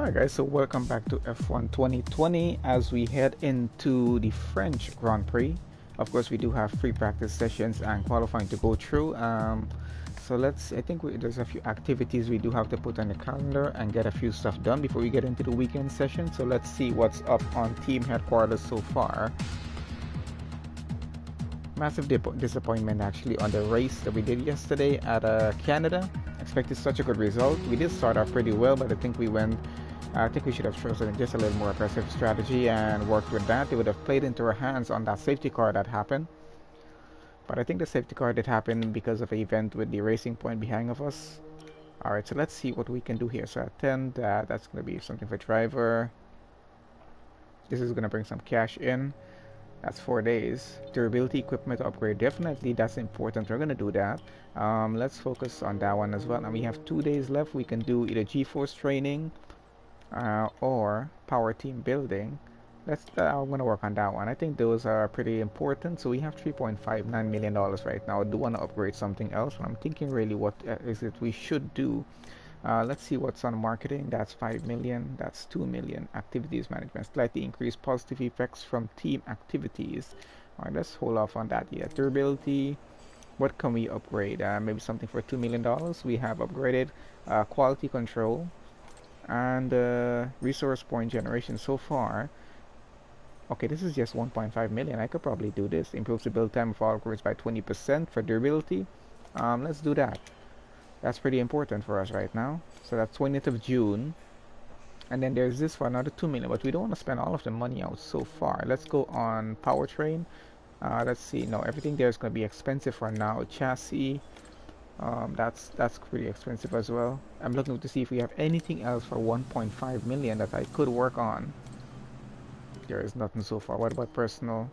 Alright guys, so welcome back to F1 2020 as we head into the French Grand Prix. Of course, we do have free practice sessions and qualifying to go through. I think there's a few activities we do have to put on the calendar and get a few stuff done before we get into the weekend session. So let's see what's up on team headquarters so far. Massive disappointment actually on the race that we did yesterday at Canada. Expected such a good result. We did start off pretty well, but I think we should have chosen just a little more aggressive strategy and worked with that. It would have played into our hands on that safety car that happened. But I think the safety car did happen because of an event with the racing point behind of us. Alright, so let's see what we can do here. So at 10, that's going to be something for driver. This is going to bring some cash in. That's 4 days. Durability equipment upgrade, definitely that's important. We're going to do that. Let's focus on that one as well. And we have 2 days left. We can do either G-Force training or power team building. I'm going to work on that one. I think those are pretty important. So we have $3.59 million right now. I do want to upgrade something else, but I'm thinking really what is it we should do. Let's see what's on marketing. That's 5 million. That's 2 million. Activities management, slightly increased positive effects from team activities. All right, let's hold off on that yet. Durability, what can we upgrade? Maybe something for $2 million. We have upgraded quality control and resource point generation so far. Okay, this is just 1.5 million. I could probably do this. Improves the build time of all upgrades by 20% for durability. Let's do that. That's pretty important for us right now. So that's 20th of June. And then there's this for another 2 million, but we don't want to spend all of the money out so far. Let's go on Powertrain. Let's see. No, everything there is going to be expensive for now. Chassis. That's pretty expensive as well. I'm looking to see if we have anything else for 1.5 million that I could work on. There is nothing so far. What about personal?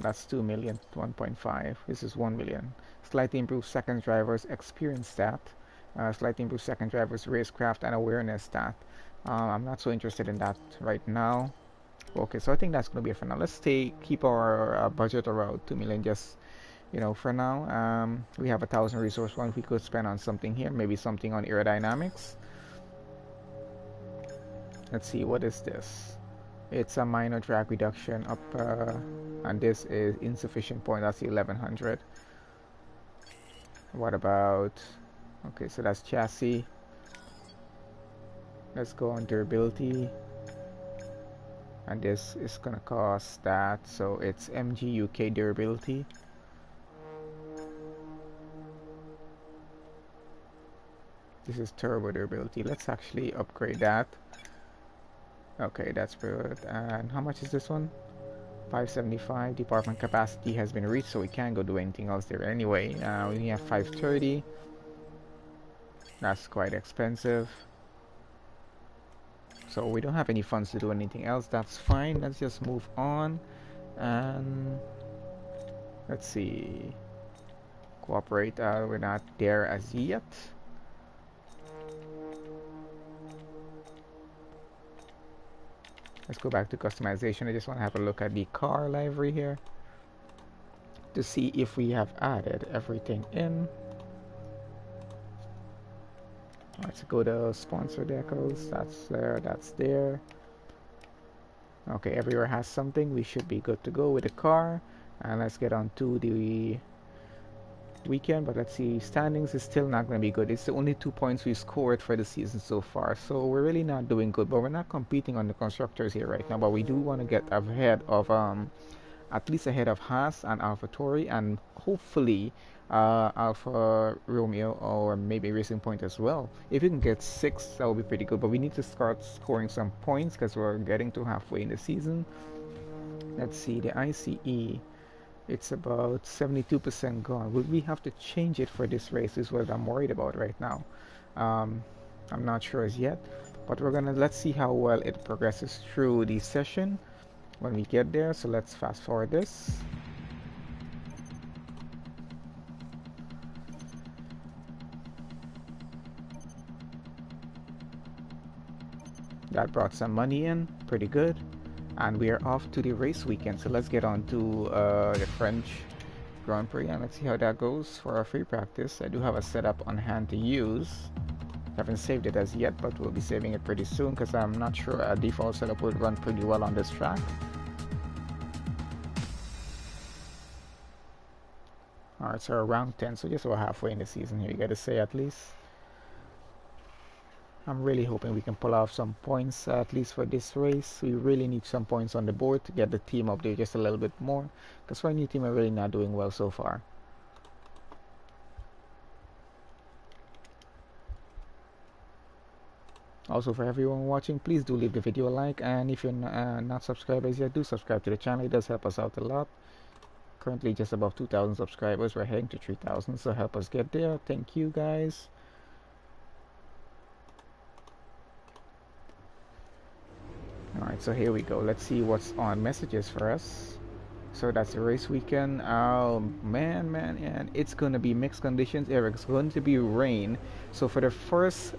That's 2 million, 1.5. This is 1 million. Slightly improved second driver's experience stat. Slightly improved second driver's racecraft and awareness stat. I'm not so interested in that right now. Okay, so I think that's going to be it for now. Let's keep our budget around 2 million just, for now. We have 1,000 resource points we could spend on something here. Maybe something on aerodynamics. Let's see, what is this? It's a minor drag reduction up, and this is insufficient point. That's 1100. What about? Okay, so that's chassis. Let's go on durability, and this is gonna cost that. So it's MG UK durability. This is turbo durability. Let's actually upgrade that. Okay, that's good. And how much is this one? 575. Department capacity has been reached, so we can't go do anything else there anyway. We have 530. That's quite expensive. So we don't have any funds to do anything else. That's fine. Let's just move on. And let's see. Cooperate. We're not there as yet. Let's go back to customization. I just want to have a look at the car library here to see if we have added everything in. Let's go to sponsor decals. That's there, that's there. Okay, everywhere has something. We should be good to go with the car. And let's get on to the weekend. But let's see, standings is still not going to be good. It's the only 2 points we scored for the season so far, so we're really not doing good. But we're not competing on the constructors here right now, but we do want to get ahead of at least ahead of Haas and AlphaTauri, and hopefully Alfa Romeo or maybe Racing Point as well. If we can get 6, that would be pretty good, but we need to start scoring some points because we're getting to halfway in the season. Let's see, the ICE, it's about 72% gone. Will we have to change it for this race is what I'm worried about right now. I'm not sure as yet, but let's see how well it progresses through the session when we get there. So let's fast forward this. That brought some money in, pretty good. And we are off to the race weekend, so let's get on to the French Grand Prix and let's see how that goes for our free practice. I do have a setup on hand to use. Haven't saved it as yet, but we'll be saving it pretty soon because I'm not sure a default setup would run pretty well on this track. Alright, so around 10, so just about halfway in the season here, you gotta say at least. I'm really hoping we can pull off some points, at least for this race. We really need some points on the board to get the team up there just a little bit more, because our new team are really not doing well so far. Also, for everyone watching, please do leave the video a like, and if you're not subscribers yet, do subscribe to the channel. It does help us out a lot. Currently just above 2,000 subscribers. We're heading to 3,000, so help us get there. Thank you guys. Alright, so here we go. Let's see what's on messages for us. So that's the race weekend. Oh man, and it's gonna be mixed conditions, Eric. It's going to be rain. So for the first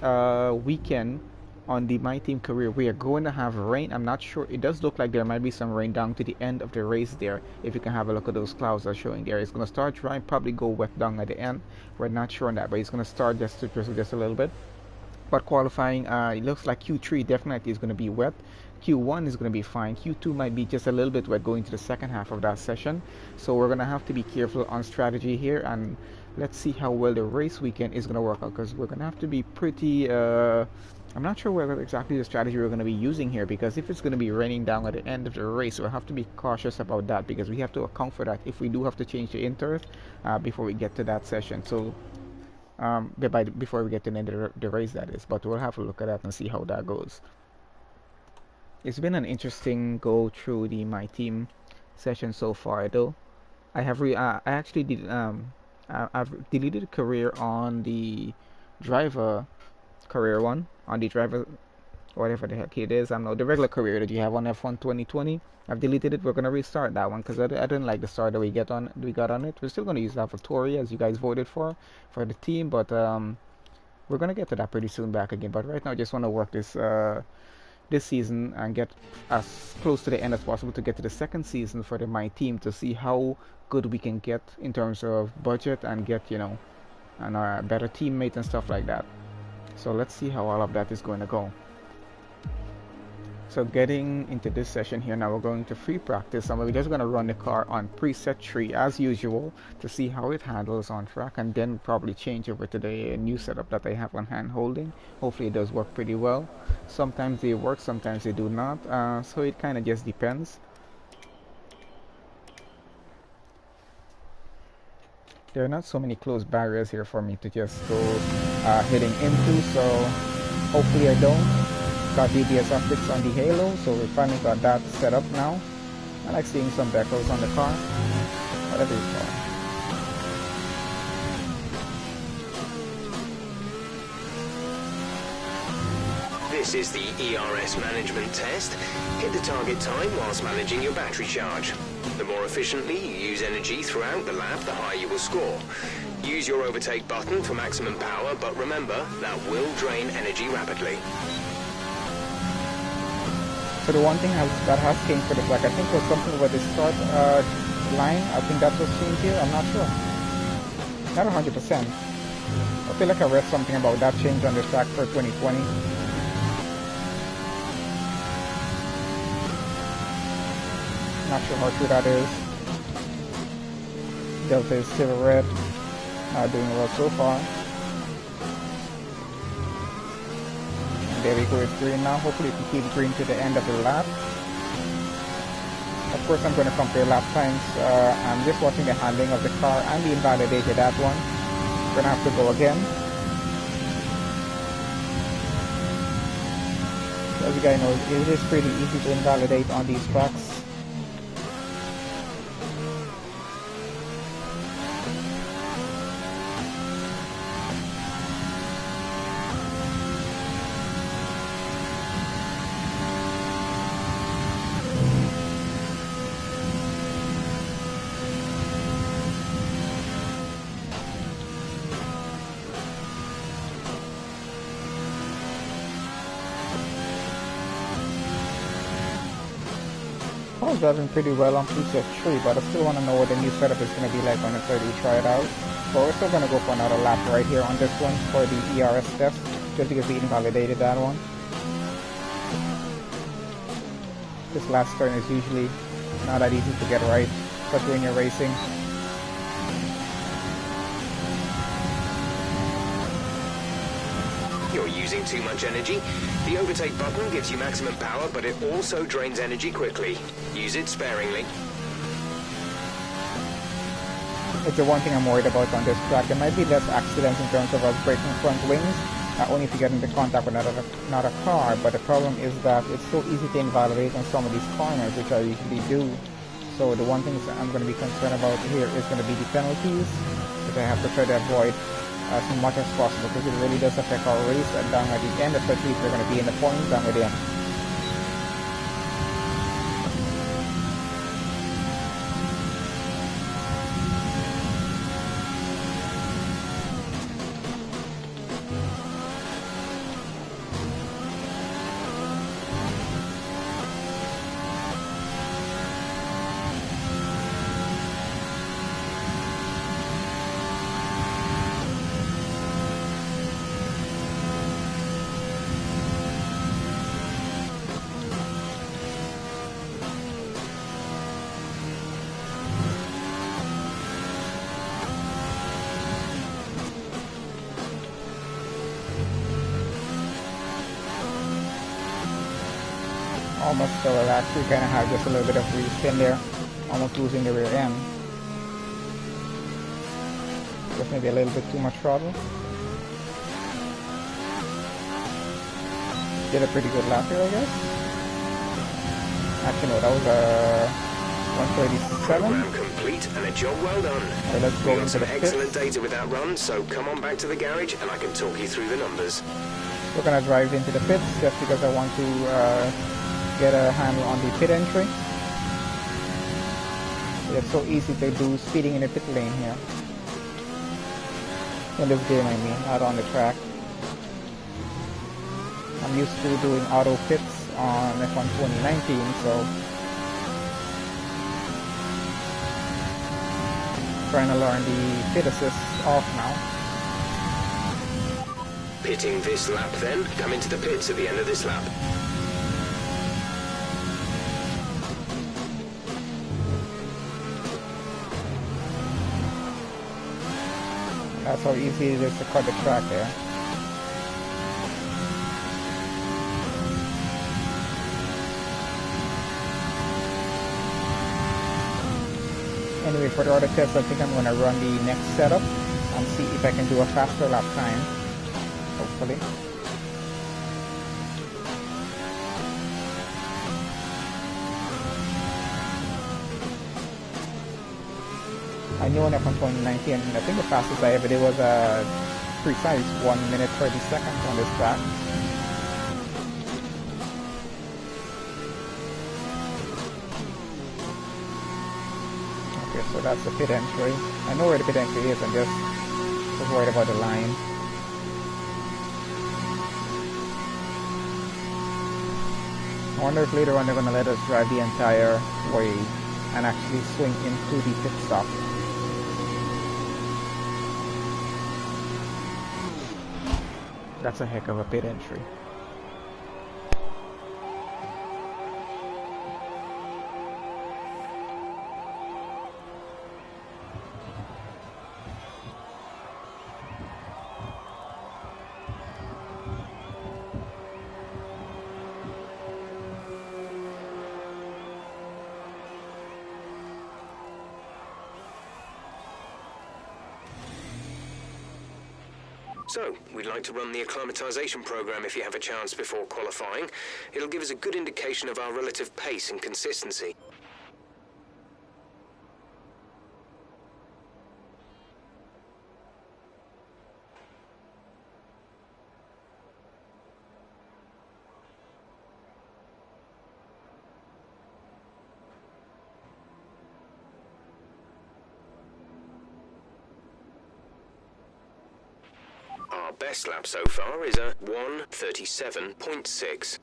weekend on the My Team career, we are going to have rain. I'm not sure. It does look like there might be some rain down to the end of the race there. If you can have a look at those clouds are showing there. It's going to start dry, probably go wet down at the end. We're not sure on that, but it's going to start just to drizzle just a little bit. But qualifying, it looks like Q3 definitely is going to be wet. Q1 is going to be fine. Q2 might be just a little bit wet going to the second half of that session. So we're going to have to be careful on strategy here, and let's see how well the race weekend is going to work out, because we're going to have to be pretty I'm not sure what exactly the strategy we're going to be using here, because if it's going to be raining down at the end of the race, we'll have to be cautious about that, because we have to account for that if we do have to change the inter before we get to that session. So before we get to the end of the race, that is. But we'll have to look at that and see how that goes. It's been an interesting go through the My Team session so far, though. I have I actually did I've deleted a career on the driver career one, on the driver, whatever the heck it is. I don't know, the regular career that you have on F1 2020. I've deleted it. We're gonna restart that one because I didn't like the start that we got on it. We're still gonna use that for Tori, as you guys voted for the team, but we're gonna get to that pretty soon back again. But right now, I just want to work this season and get as close to the end as possible to get to the second season for My Team, to see how good we can get in terms of budget and get, you know, and better teammates and stuff like that. So let's see how all of that is going to go. So getting into this session here now, we're going to free practice, and we're just going to run the car on preset 3 as usual to see how it handles on track, and then probably change over to the new setup that I have on hand holding. Hopefully it does work pretty well. Sometimes they work, sometimes they do not, so it kind of just depends. There are not so many close barriers here for me to just go heading into, so hopefully I don't. Got DBS optics on the Halo, so we finally got that set up now. I like seeing some decals on the car, whatever you call it. This is the Ers Management Test. Hit the target time whilst managing your battery charge. The more efficiently you use energy throughout the lap, the higher you will score. Use your overtake button for maximum power, but remember, that will drain energy rapidly. So the one thing that has changed for the track, I think, was something with the start line. I think that was changed here. I'm not sure. Not 100%. I feel like I read something about that change on the track for 2020. Not sure how true that is. Delta is still red. Doing well so far. There we go, it's green now. Hopefully it can keep green to the end of the lap. Of course I'm going to compare lap times. I'm just watching the handling of the car and the invalidated that one. We're going to have to go again. As you guys know, it is pretty easy to invalidate on these tracks. I was driving pretty well on preset 3, but I still want to know what the new setup is going to be like until we try it out. But we're still going to go for another lap right here on this one for the ERS test. just because we invalidated that one. This last turn is usually not that easy to get right, especially when you're racing. You're using too much energy. The overtake button gives you maximum power, but it also drains energy quickly. Use it sparingly. It's the one thing I'm worried about on this track. There might be less accidents in terms of us breaking front wings, only if you get into contact with another car, but the problem is that it's so easy to invalidate on some of these corners, which I usually do. So the one thing I'm going to be concerned about here is going to be the penalties, which I have to try to avoid as much as possible, because it really does affect our race and down at the end, especially if we're going to be in the points down at the end. Almost, so I'll actually kind of have just a little bit of respin there, almost losing the rear end. Just maybe a little bit too much throttle. Did a pretty good lap here, I guess. Actually, no, that was a 137. Program complete and a job well done. Okay, let's go We've got into some the excellent pits. data with that run, so come on back to the garage and I can talk you through the numbers. We're gonna drive into the pits just because I want to get a handle on the pit entry. It's so easy to do speeding in the pit lane here. In this game, I mean, not on the track. I'm used to doing auto pits on F1 2019, so trying to learn the pit assist off now. Pitting this lap then, come into the pits at the end of this lap. That's how easy it is to cut the track there. Anyway, for the other tests, I think I'm going to run the next setup and see if I can do a faster lap time, hopefully. I know in F1 2019, I think the fastest I ever did was a precise 1 minute 30 seconds on this track. Okay, so that's the pit entry. I know where the pit entry is, I'm just worried about the line. I wonder if later on they're going to let us drive the entire way and actually swing into the pit stop. That's a heck of a pit entry. So, we'd like to run the acclimatization program if you have a chance before qualifying. It'll give us a good indication of our relative pace and consistency. Our best lap so far is a 1:37.6.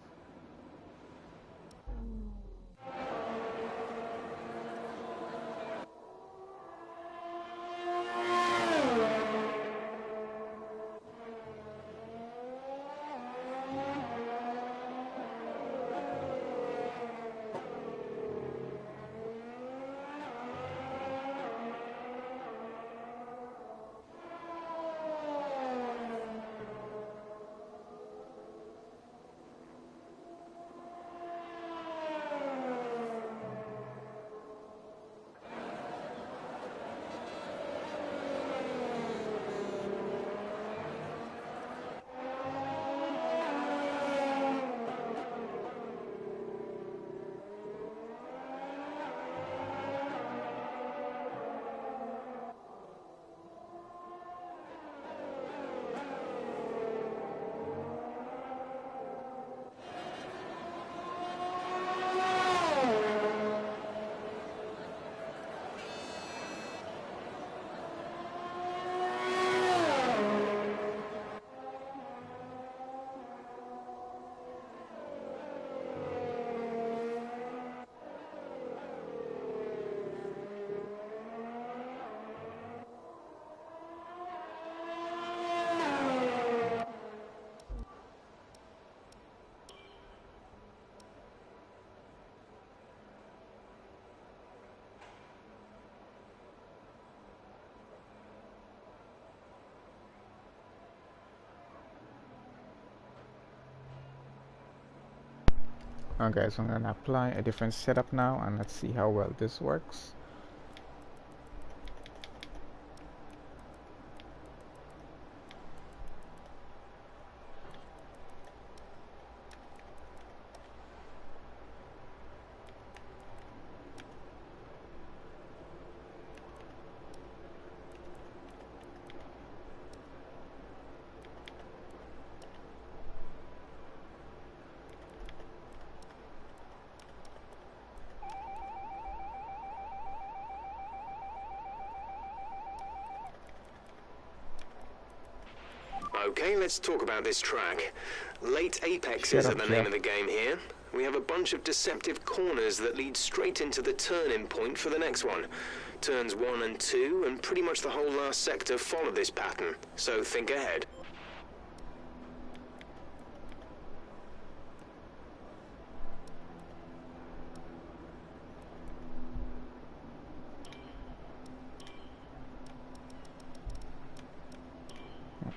Okay, so I'm gonna apply a different setup now, and let's see how well this works. Okay, let's talk about this track. Late apexes Shut are up, the Jeff. name of the game here. We have a bunch of deceptive corners that lead straight into the turn-in point for the next one. Turns 1 and 2, and pretty much the whole last sector follow this pattern, so think ahead.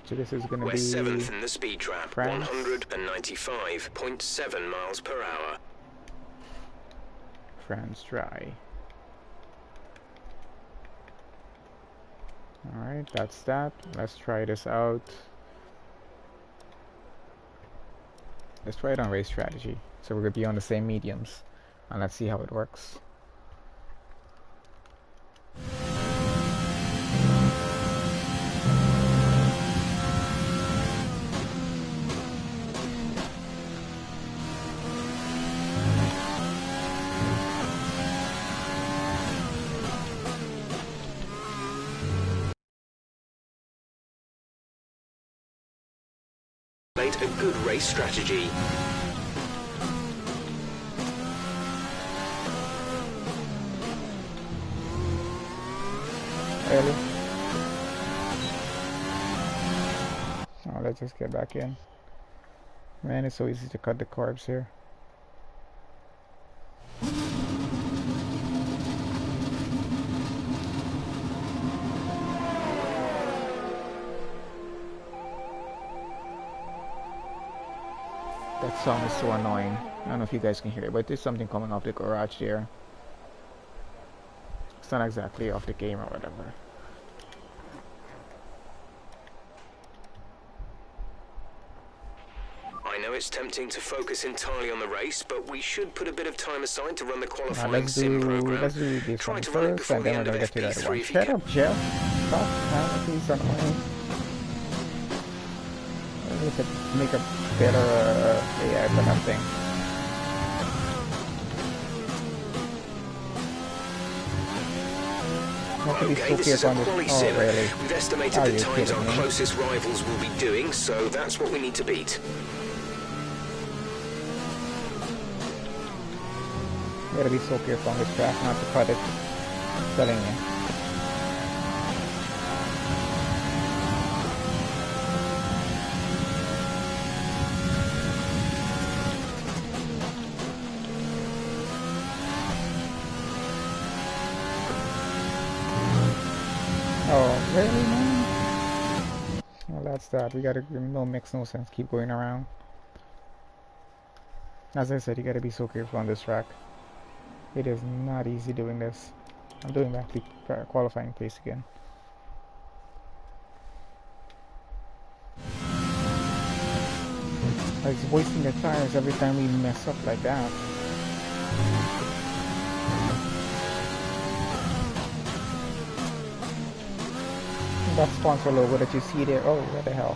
So this is gonna We're be 7th in the speed trap, France. 195.7 miles per hour. France dry. Alright, that's that. Let's try this out. Let's try it on race strategy. So we're gonna be on the same mediums, and let's see how it works. A good race strategy. Really? Oh, let's just get back in. Man, it's so easy to cut the carbs here. That song is so annoying. I don't know if you guys can hear it, but there's something coming off the garage there. It's not exactly off the game or whatever. I know it's tempting to focus entirely on the race, but we should put a bit of time aside to run the Now qualifying let's sim program. do this Try one to run it first, before and the then we're end of gonna get to the other FP3 one. if you Shut can. up, Jeff. Stop penalties annoying. I need to make a better AI for that thing. Okay, this is a quali sim. Really? We've estimated Are the you times our kidding me? closest rivals will be doing, so that's what we need to beat. You gotta be so careful on this track not to cut it. I'm telling you. Oh, really, man? Well, that's that. We gotta, no, makes no sense. Keep going around. As I said, you gotta be so careful on this track. It is not easy doing this. I'm doing back the qualifying pace again. It's wasting the tires every time we mess up like that. That sponsor logo that you see there, oh, what the hell.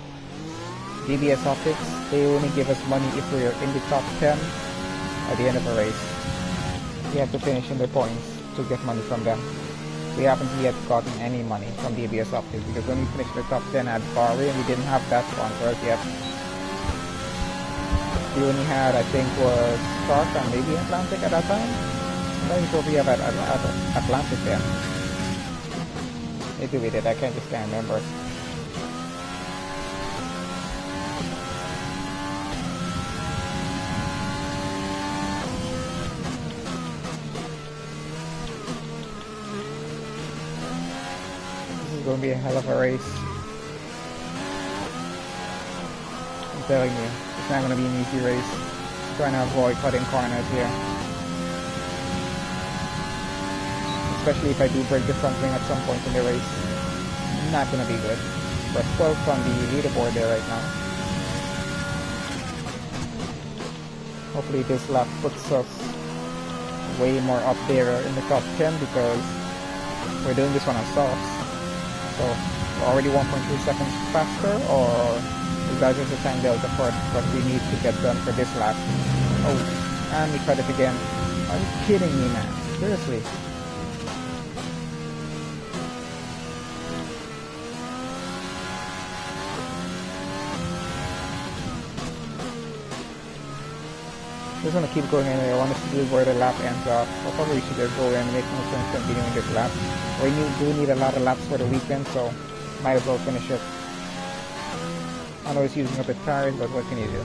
DBS Optics, they only give us money if we're in the top 10 at the end of a race. We have to finish in the points to get money from them. We haven't yet gotten any money from DBS Optics because when we finished the top 10 at Prix, we didn't have that sponsor yet. We only had, I think, was Stark and maybe Atlantic at that time. I'm not even sure if we have at Atlantic then. Maybe we did, I just can't remember. This is going to be a hell of a race. I'm telling you, it's not going to be an easy race. Trying to avoid cutting corners here. Especially if I do break the front wing at some point in the race. Not gonna be good. We're 12th on the leaderboard there right now. Hopefully this lap puts us way more up there in the top 10 because we're doing this one on softs. So we're already 1.3 seconds faster, or is that just a time delta for what we need to get done for this lap? Oh, and we cut it again. Are you kidding me, man? Seriously? Just want to keep going anyway. I want to see where the lap ends up. I'll probably should just go in and make no sense continuing this lap. We do need a lot of laps for the weekend, so might as well finish it. I know it's using up the tires, but what can you do?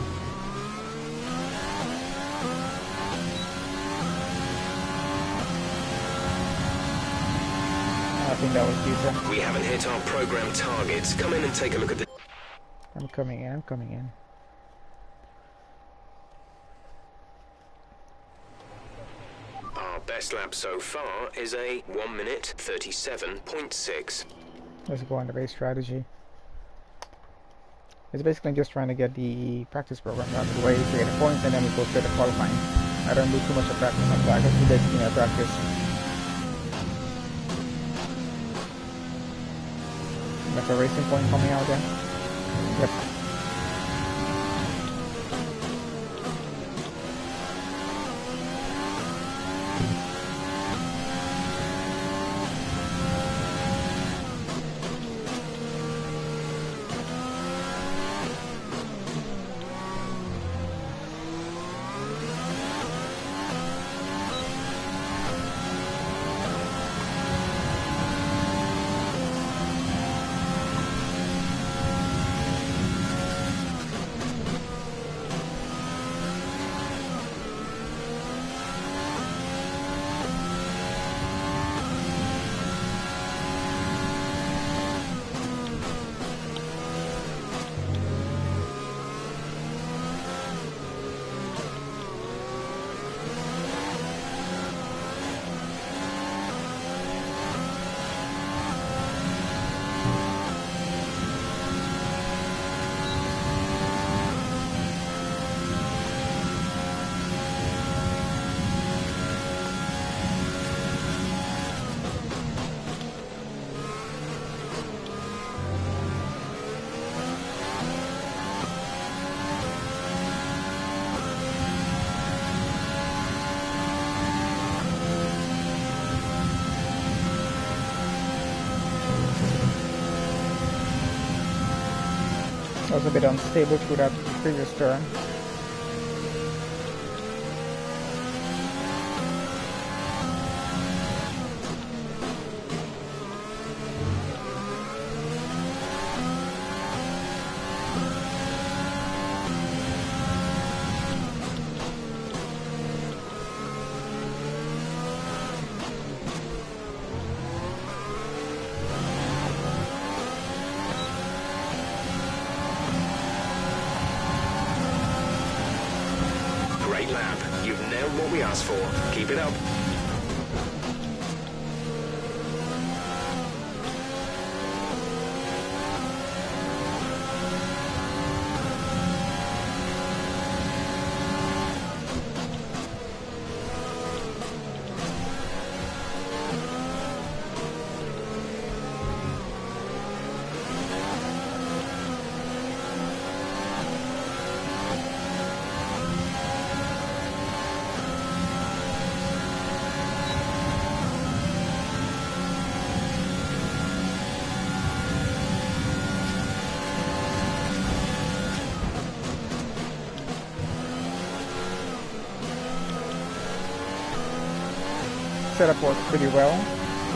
I think that was decent. We haven't hit our program targets. Come in and take a look at the... I'm coming in. Our best lap so far is a 1 minute 37.6. Let's go on the race strategy. It's basically just trying to get the practice program out of the way to get the points, and then we go straight to qualifying. I don't do too much of practice on that. I just do basically my practice. That's a racing point coming out there. Yep. Was a bit unstable through that previous turn. Lap. You've nailed what we asked for. Keep it up. Setup works pretty well.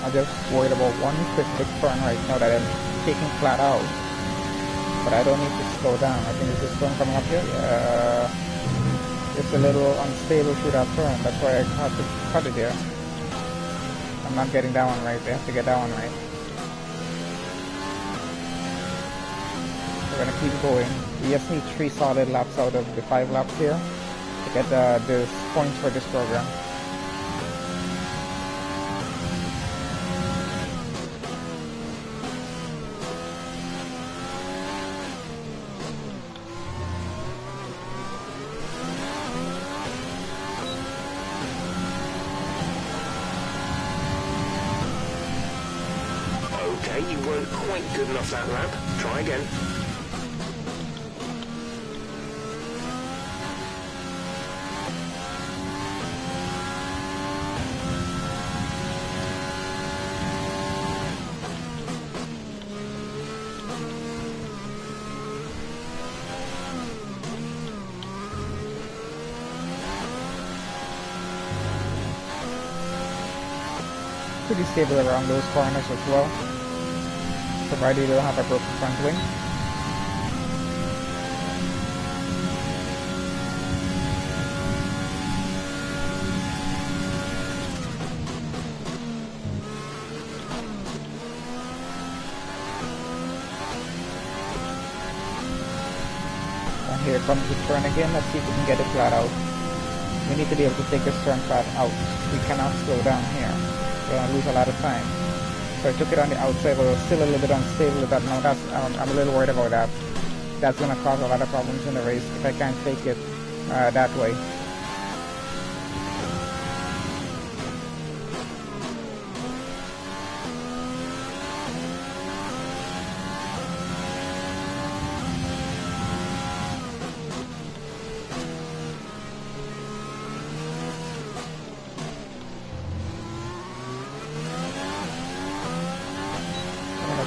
I'm just worried about one specific turn right now that I'm taking flat out. But I don't need to slow down. I think this is turn coming up here. Yeah. It's a little unstable through that turn. That's why I have to cut it there. I'm not getting that one right. I have to get that one right. We're gonna keep going. We just need 3 solid laps out of the 5 laps here. to get the points for this program. Okay, you weren't quite good enough that lap. Try again. Pretty stable around those corners as well, provided you don't have a broken front wing. And here comes the turn again. Let's see if we can get it flat out. We need to be able to take this turn flat out. We cannot slow down here. We're gonna lose a lot of time. So I took it on the outside, but it was still a little bit unstable with that. Now that's I'm a little worried about that. That's gonna cause a lot of problems in the race if I can't take it that way.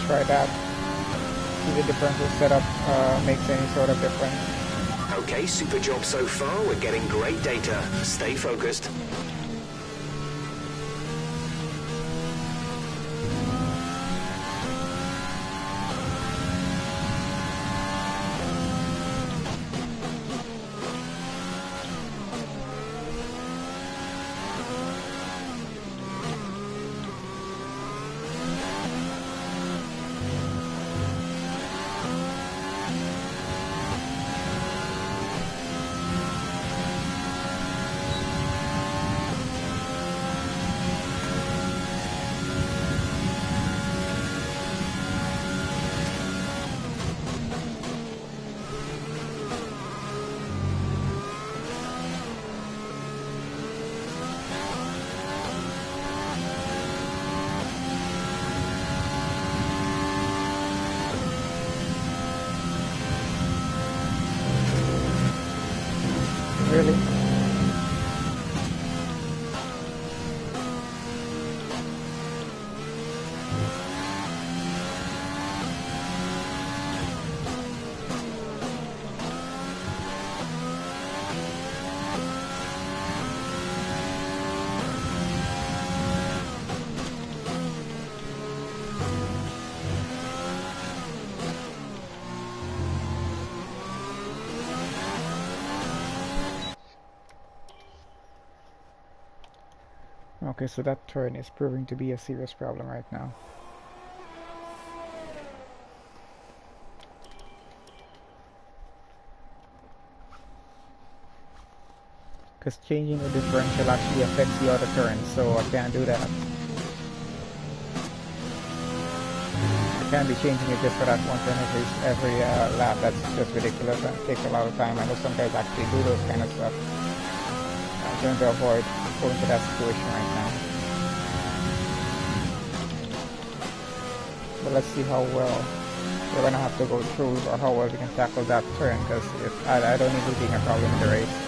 Try that. See the differential setup makes any sort of difference. Okay, super job so far. We're getting great data. Stay focused. Really? Okay, so that turn is proving to be a serious problem right now. Because changing the differential actually affects the other turns, so I can't do that. I can't be changing it just for that one turn every lap. That's just ridiculous and it takes a lot of time. I know some guys actually do those kind of stuff. I'm trying to avoid going to that situation right now. But let's see how well we're gonna have to go through, or how well we can tackle that turn, because I don't need it being a problem in the race.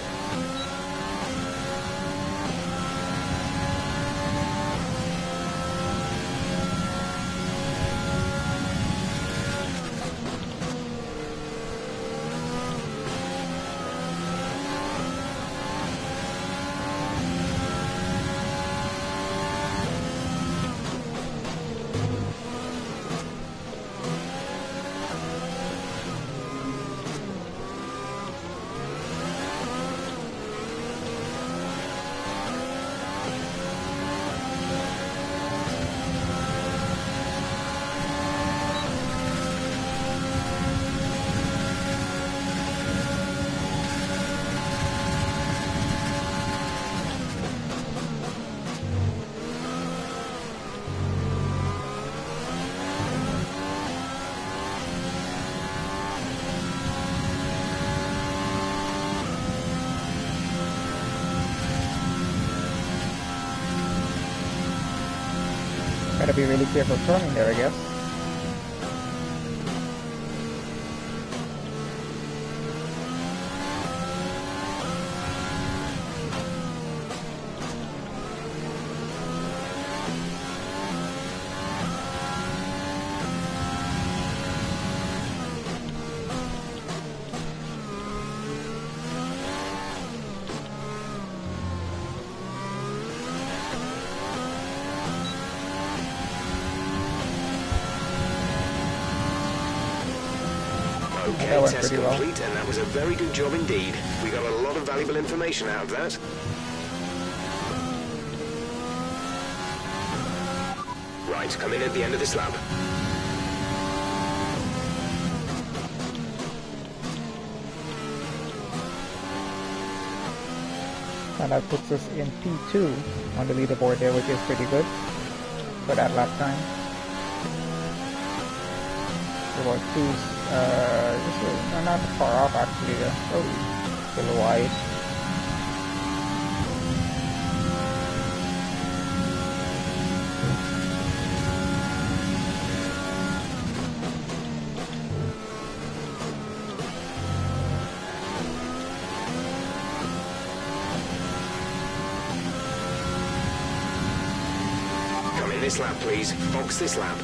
Gotta be really careful turning there, I guess. Okay, test complete, and that was a very good job indeed. We got a lot of valuable information out of that. Right, come in at the end of this lap. And that puts us in P2 on the leaderboard there, which is pretty good for that lap time. About not far off actually. Oh, a little wide. Come in this lap, please. Box this lap.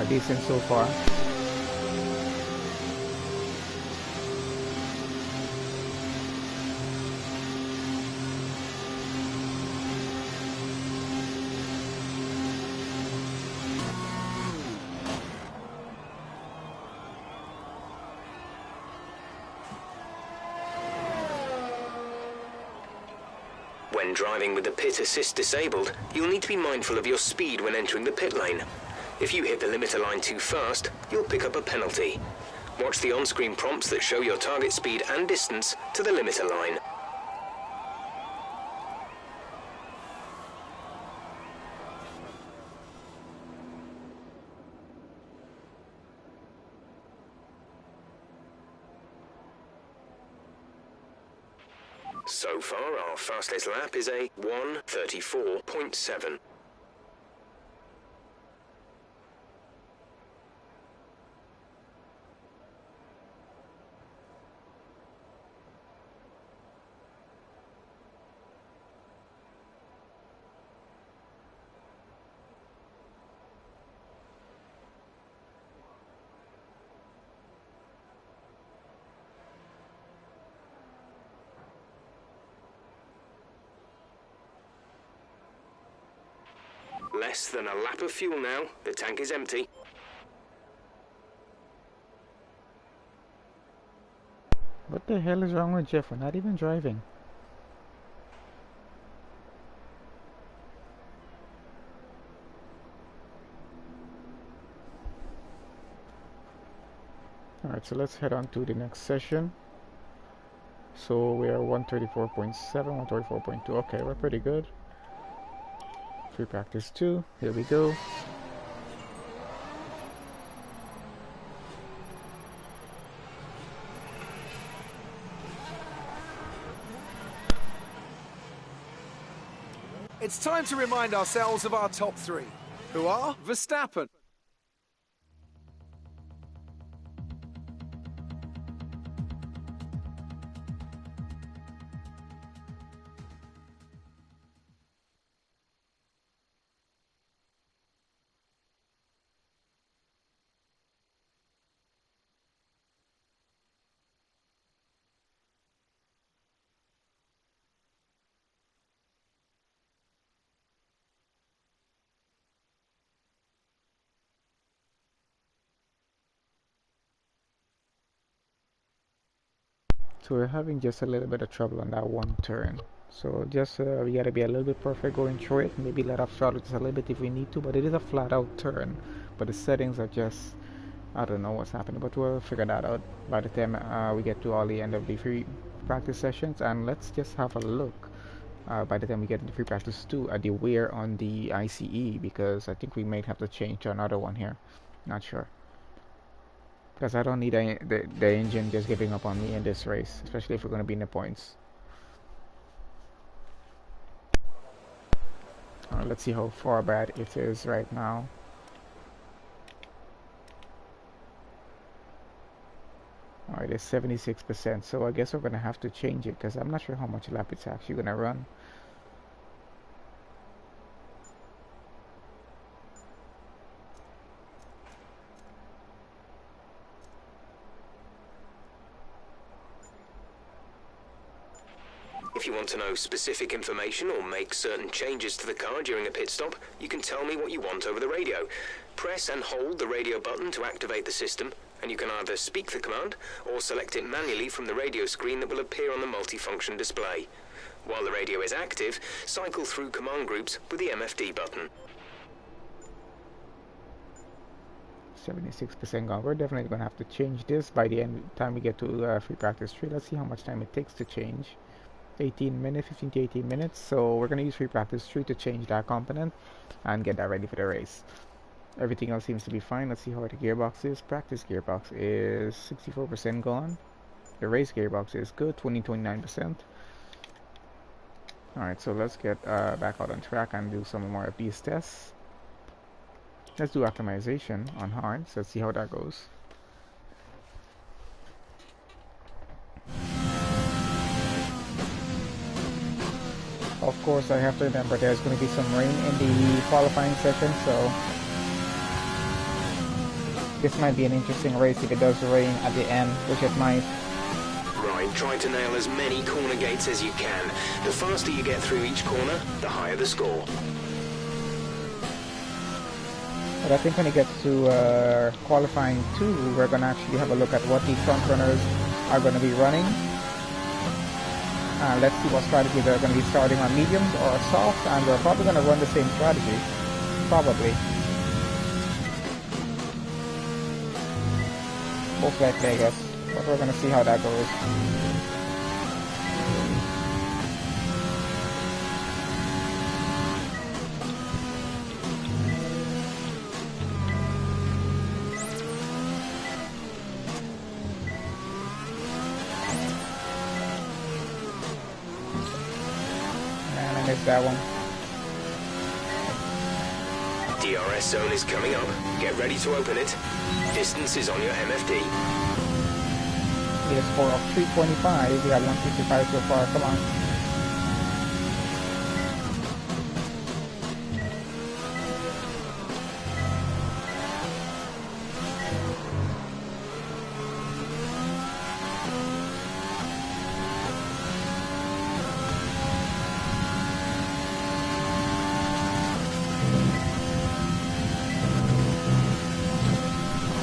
Decent so far. When driving with the pit assist disabled, you'll need to be mindful of your speed when entering the pit lane. If you hit the limiter line too fast, you'll pick up a penalty. Watch the on-screen prompts that show your target speed and distance to the limiter line. So far, our fastest lap is a 1:34.7. Less than a lap of fuel now. The tank is empty. What the hell is wrong with Jeff? We're not even driving. Alright, so let's head on to the next session. So we are 134.7, 134.2. Okay, we're pretty good. Free practice 2. Here we go. It's time to remind ourselves of our top three, who are Verstappen, So we're having just a little bit of trouble on that one turn. So just we gotta be a little bit perfect going through it. Maybe let off throttle just a little bit if we need to, but it is a flat out turn. But the settings are just, I don't know what's happening, but we'll figure that out by the time we get to all the end of the free practice sessions. And let's just have a look by the time we get into free practice 2 at the wear on the ICE, because I think we might have to change to another one here. Not sure. Because I don't need the engine just giving up on me in this race, especially if we're going to be in the points. Let's see how far bad it is right now. Alright, it's 76%, so I guess we're going to have to change it because I'm not sure how much lap it's actually going to run. If you want to know specific information or make certain changes to the car during a pit stop, you can tell me what you want over the radio. Press and hold the radio button to activate the system, and you can either speak the command or select it manually from the radio screen that will appear on the multifunction display. While the radio is active, cycle through command groups with the MFD button. 76% gone. We're definitely going to have to change this by the time we get to free practice 3. Let's see how much time it takes to change. 18 minutes, 15 to 18 minutes. So we're going to use free practice 3 to change that component and get that ready for the race. Everything else seems to be fine. Let's see how the gearbox is. Practice gearbox is 64% gone. The race gearbox is good, 29%. Alright, so let's get back out on track and do some more of these tests. Let's do optimization on hard. So let's see how that goes. Of course, I have to remember there's going to be some rain in the qualifying session, so this might be an interesting race if it does rain at the end, which it might. Right, try to nail as many corner gates as you can. The faster you get through each corner, the higher the score. But I think when it gets to qualifying 2, we're going to actually have a look at what the front runners are going to be running. Let's see what strategy they're going to be starting on, mediums or soft, and we're probably going to run the same strategy. Probably. Most likely, I guess. But we're going to see how that goes. That one. DRS zone is coming up. Get ready to open it. Distance is on your MFD. Need a score of 325. We have 155 so far. Come on.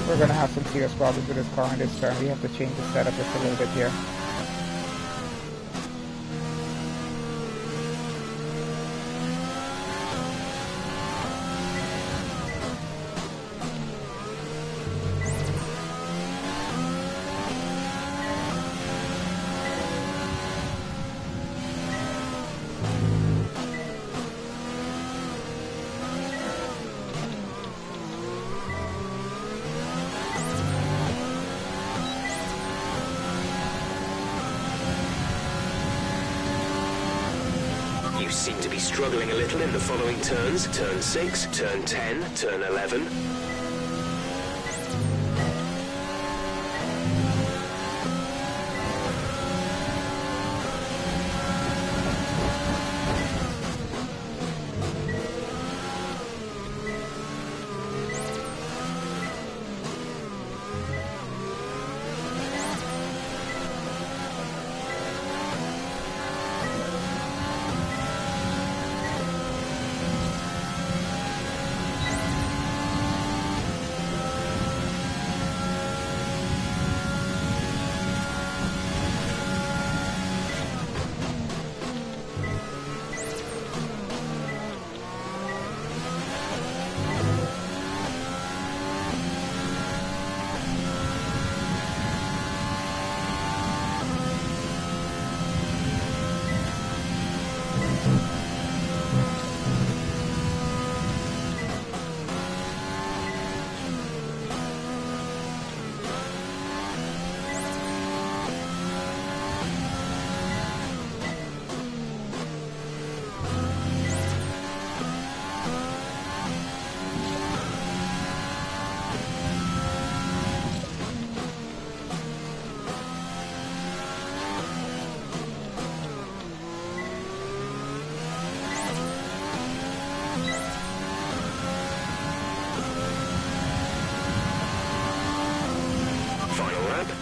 We're going to have some serious problems with this car in this turn. We have to change the setup just a little bit here. You seem to be struggling a little in the following turns. Turn 6, turn 10, turn 11.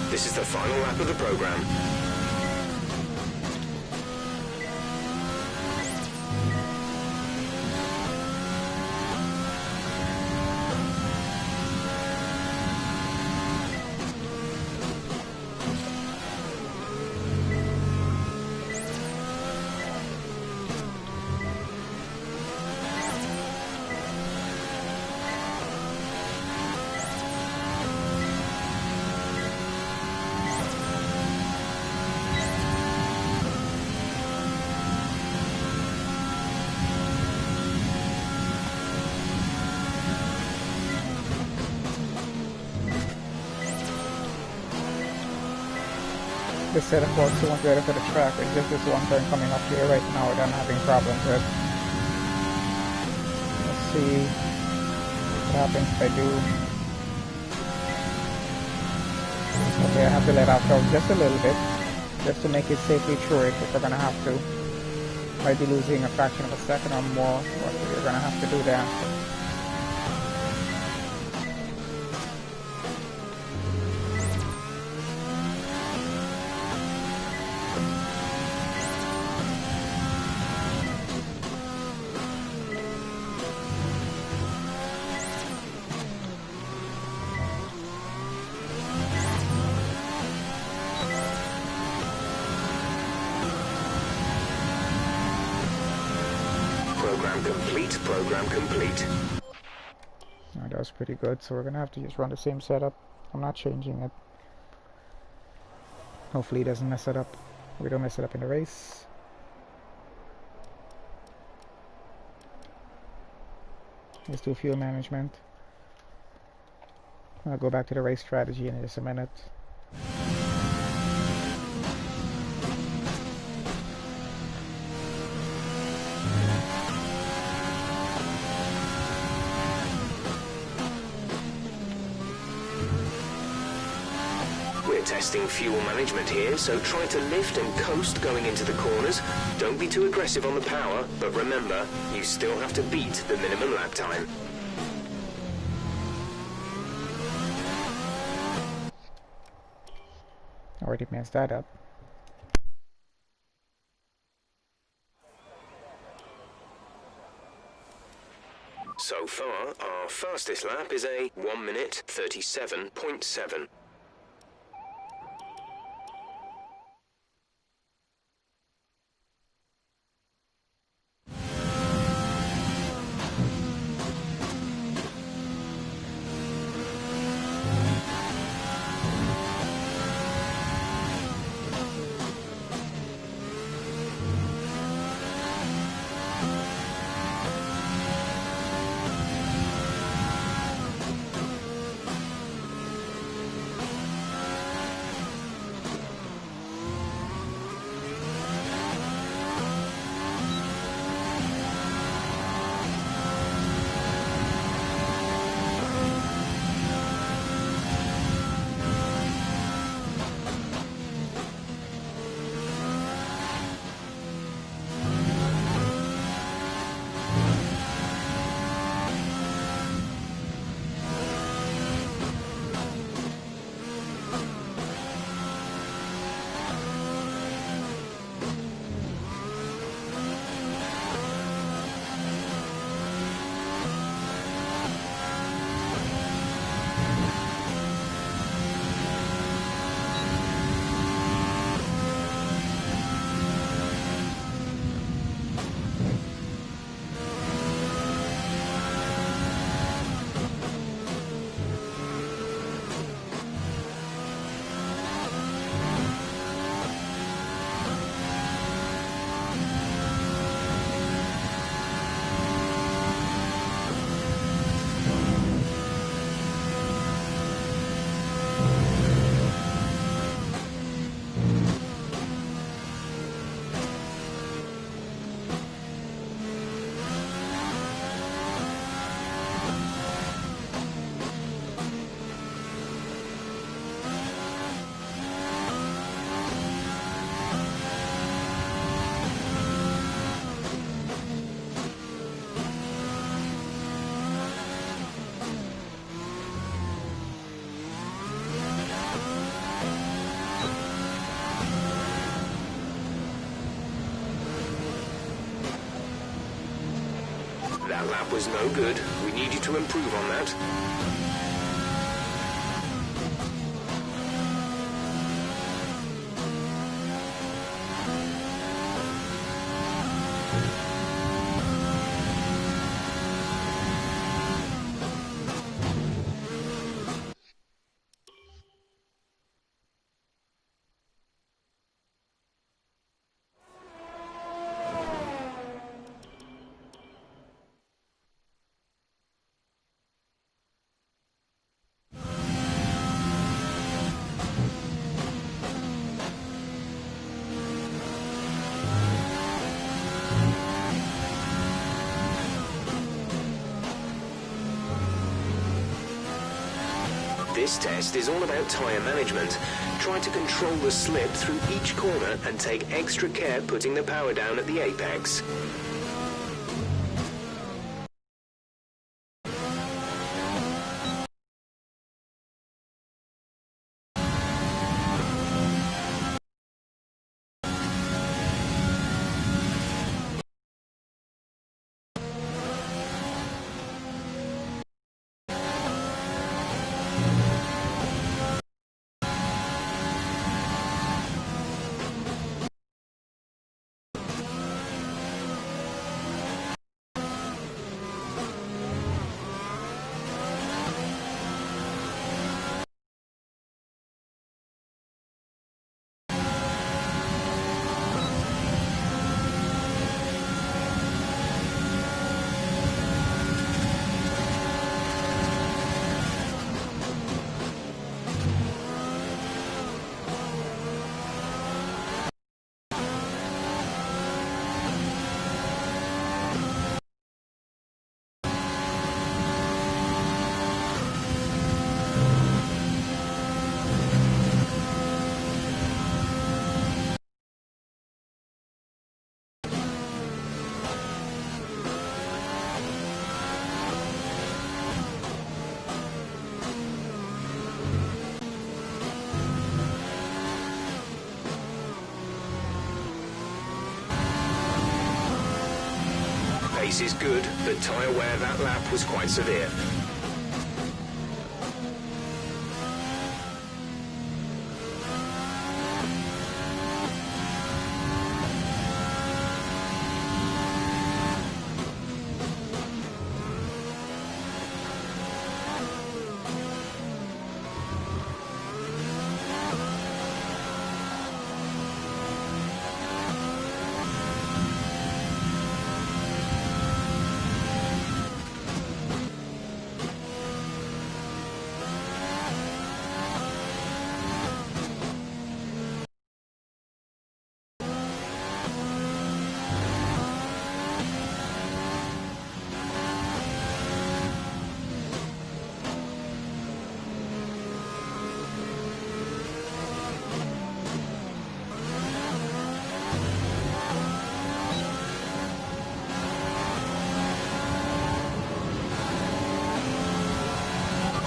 This is the final lap of the program. This setup works so much better for the track. It's just this one turn coming up here right now that I'm having problems with. Let's see what happens if I do. Okay, I have to let out just a little bit just to make it safely through it if we're gonna have to. Might be losing a fraction of a second or more, but we're gonna have to do that. Program complete. Alright, that was pretty good, so we're gonna have to just run the same setup. I'm not changing it. Hopefully it doesn't mess it up. We don't mess it up in the race. Let's do fuel management. I'll go back to the race strategy in just a minute. Testing fuel management here, so try to lift and coast going into the corners. Don't be too aggressive on the power, but remember, you still have to beat the minimum lap time. Already messed that up. So far, our fastest lap is a 1 minute 37.7. that lap was no good. We need you to improve on that. This test is all about tyre management. Try to control the slip through each corner and take extra care putting the power down at the apex. Pace is good, but tyre wear that lap was quite severe.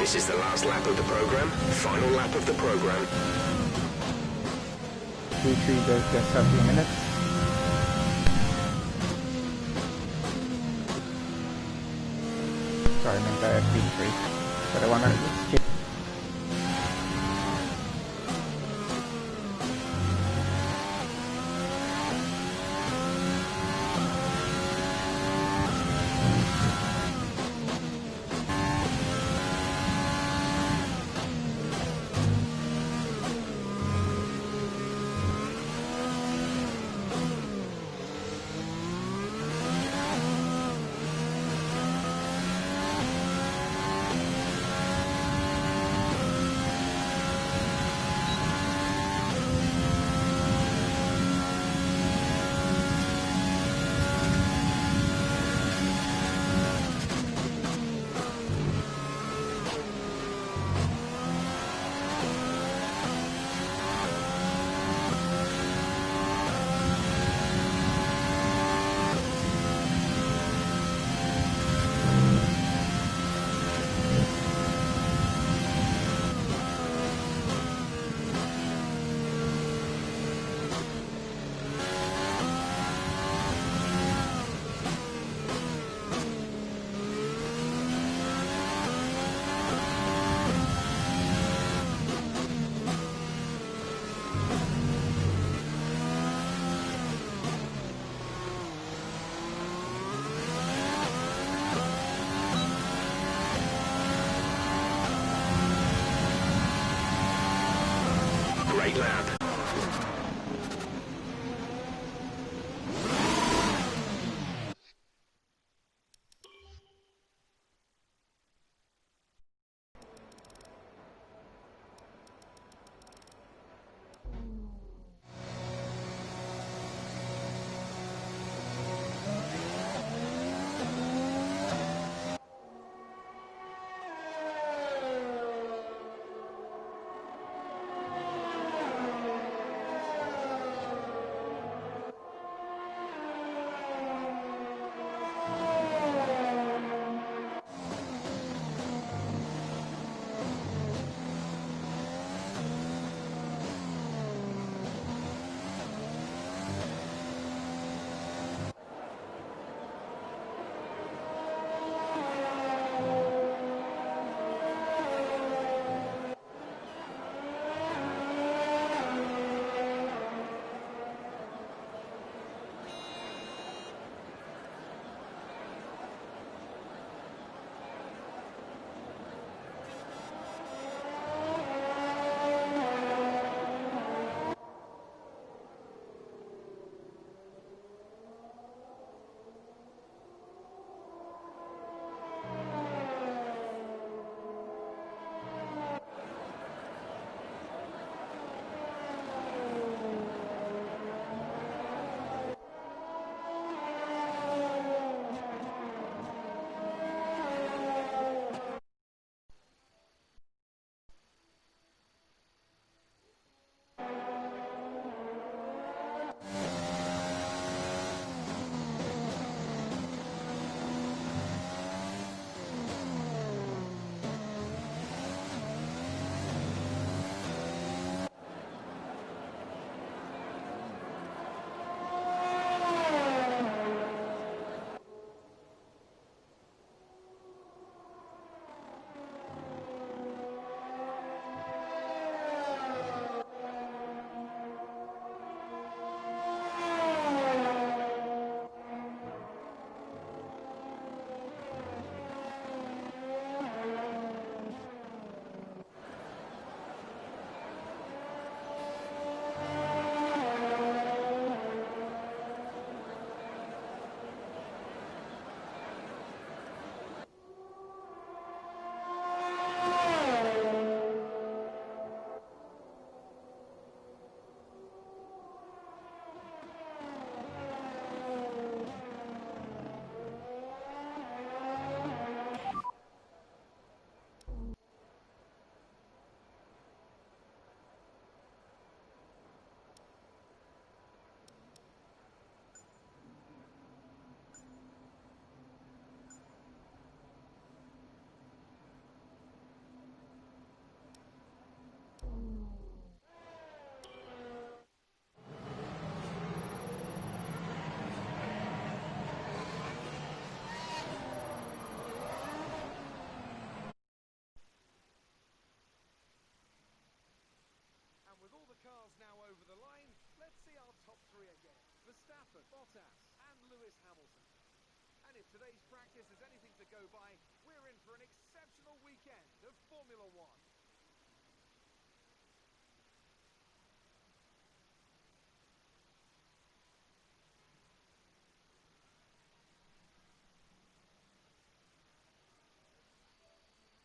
This is the last lap of the program, final lap of the program. P3 does just a few minutes. Sorry, I meant that P3. But I want to skip. straight lap. Verstappen, Bottas and Lewis Hamilton. And if today's practice is anything to go by, we're in for an exciting